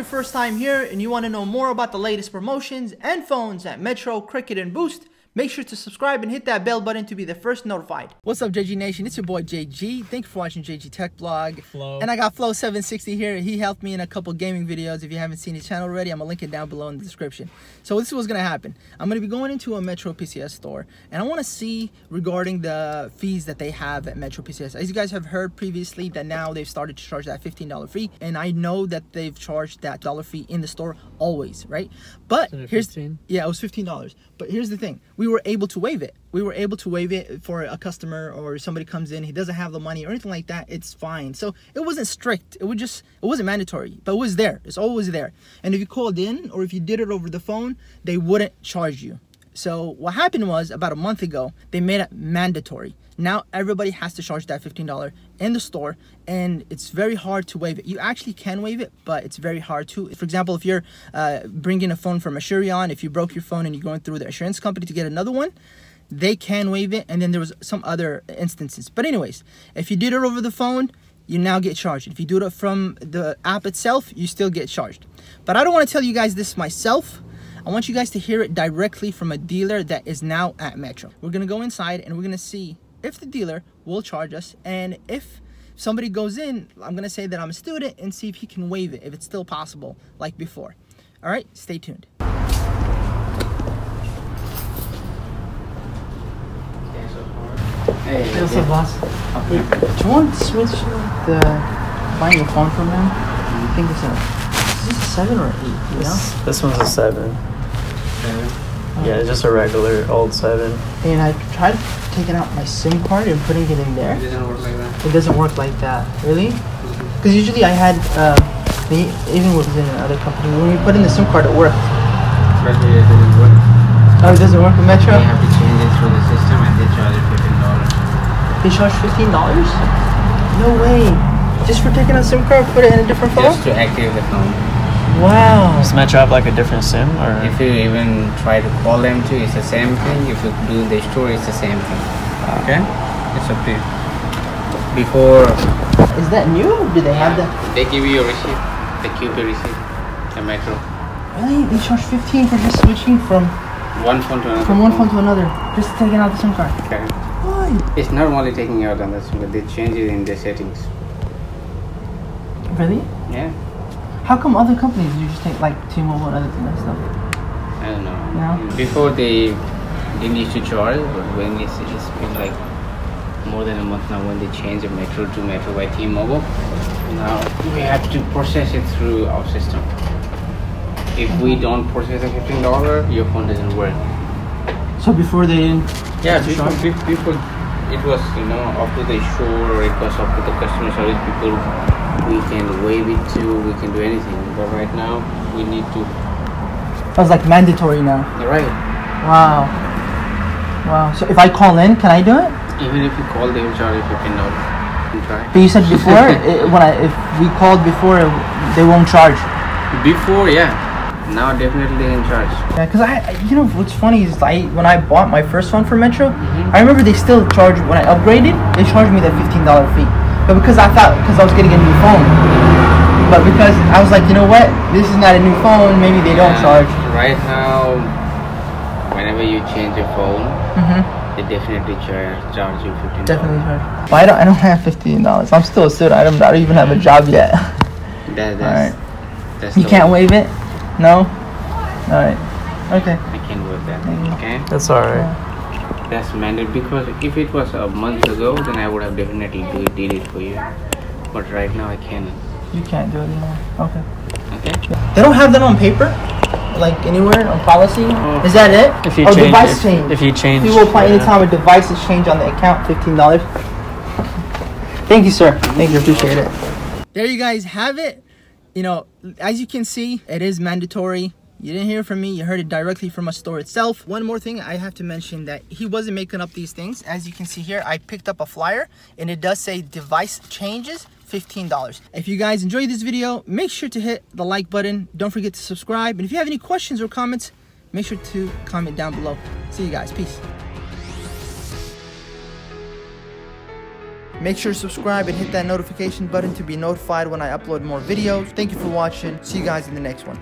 your first time here and you want to know more about the latest promotions and phones at Metro, Cricket, and Boost, make sure to subscribe and hit that bell button to be the first notified. What's up, JG Nation? It's your boy JG. Thank you for watching JGTechBlog. Flo. And I got Flo760 here. He helped me in a couple gaming videos. If you haven't seen his channel already, I'm going to link it down below in the description. So this is what's going to happen. I'm going to be going into a Metro PCS store, and I want to see regarding the fees that they have at Metro PCS. As you guys have heard previously, that now they've started to charge that $15 fee, and I know that they've charged that dollar fee in the store always, right? But here's, yeah, it was $15. But here's the thing. We were able to waive it. We were able to waive it for a customer, or somebody comes in, he doesn't have the money or anything like that. It's fine. So it wasn't strict. It wasn't mandatory, but it was there. It's always there. And if you called in or if you did it over the phone, they wouldn't charge you. So what happened was, about a month ago, they made it mandatory. Now everybody has to charge that $15 in the store, and it's very hard to waive it. You actually can waive it, but it's very hard to. For example, if you're bringing a phone from Asurion, if you broke your phone and you're going through the insurance company to get another one, they can waive it. And then there was some other instances. But anyways, if you did it over the phone, you now get charged. If you do it from the app itself, you still get charged. But I don't want to tell you guys this myself. I want you guys to hear it directly from a dealer that is now at Metro. We're going to go inside and we're going to see if the dealer will charge us, and if somebody goes in, I'm going to say that I'm a student and see if he can waive it, if it's still possible like before. All right, stay tuned. Hey, what's up, boss? Hey, do you want to switch buying a phone from him? I think it's is this a 7 or 8, you know? This one's a 7. Yeah, it's just a regular old 7. And I tried taking out my SIM card and putting it in there. It doesn't work like that. It doesn't work like that. Really? Because usually I had, even within another company, when you put in the SIM card, it worked. But it doesn't work. Oh, it doesn't work with Metro? You have to change it through the system and they charge you $15. They charge $15? No way. Just for taking a SIM card, put it in a different phone? Just to activate the phone. Wow. Does Metro have like a different SIM, or? If you even try to call them too, it's the same thing. If you do the store, it's the same thing. Okay? It's up to you. Before... Is that new? Do they have that? They give you a receipt. The QP receipt. The Metro. Really? They charge 15 for just switching from one phone to another. From one phone to another. Just taking out the SIM card. Okay. Why? It's not only taking out on the SIM card. They change it in the settings. Really? Yeah. How come other companies you just take like T-Mobile and other things and stuff? I don't know. No? Before they didn't used to charge, but when it's been like more than a month now when they changed the Metro to Metro by T-Mobile, now we have to process it through our system. If we don't process the $15, your phone doesn't work. So before they didn't? Yeah, before it was, you know, up to the shore, or it was up to the customer service people. We can waive it too, we can do anything, but right now we need to. That was like mandatory now. Right. Wow. Wow. So if I call in, can I do it? Even if you call, they will charge you $15. Try. But you said before, if we called before, they won't charge. Before, yeah. Now definitely they can charge. Yeah, because you know what's funny is when I bought my first phone for Metro, I remember they still charged, when I upgraded, they charged me that $15 fee. But because I was getting a new phone. But because I was like, you know what, this is not a new phone, maybe they don't charge. Right now, whenever you change your phone, they definitely charge you $15. Definitely charge. But I don't have $15. I'm still a student. I don't even have a job yet. That's you can't waive it? No? Alright. Okay. I can't waive that. Okay? That's alright. Yeah. That's mandatory, because if it was a month ago, then I would have definitely did it for you. But right now I can't. You can't do it anymore. Okay. Okay? They don't have that on paper? Like anywhere on policy? Is that it? If you device change. If you change. You will apply anytime a device is changed on the account, $15. Thank you, sir. Thank you. Appreciate it. There you guys have it. You know, as you can see, it is mandatory. You didn't hear from me, you heard it directly from a store itself. One more thing, I have to mention that he wasn't making up these things. As you can see here, I picked up a flyer and it does say device changes, $15. If you guys enjoyed this video, make sure to hit the like button. Don't forget to subscribe. And if you have any questions or comments, make sure to comment down below. See you guys, peace. Make sure to subscribe and hit that notification button to be notified when I upload more videos. Thank you for watching. See you guys in the next one.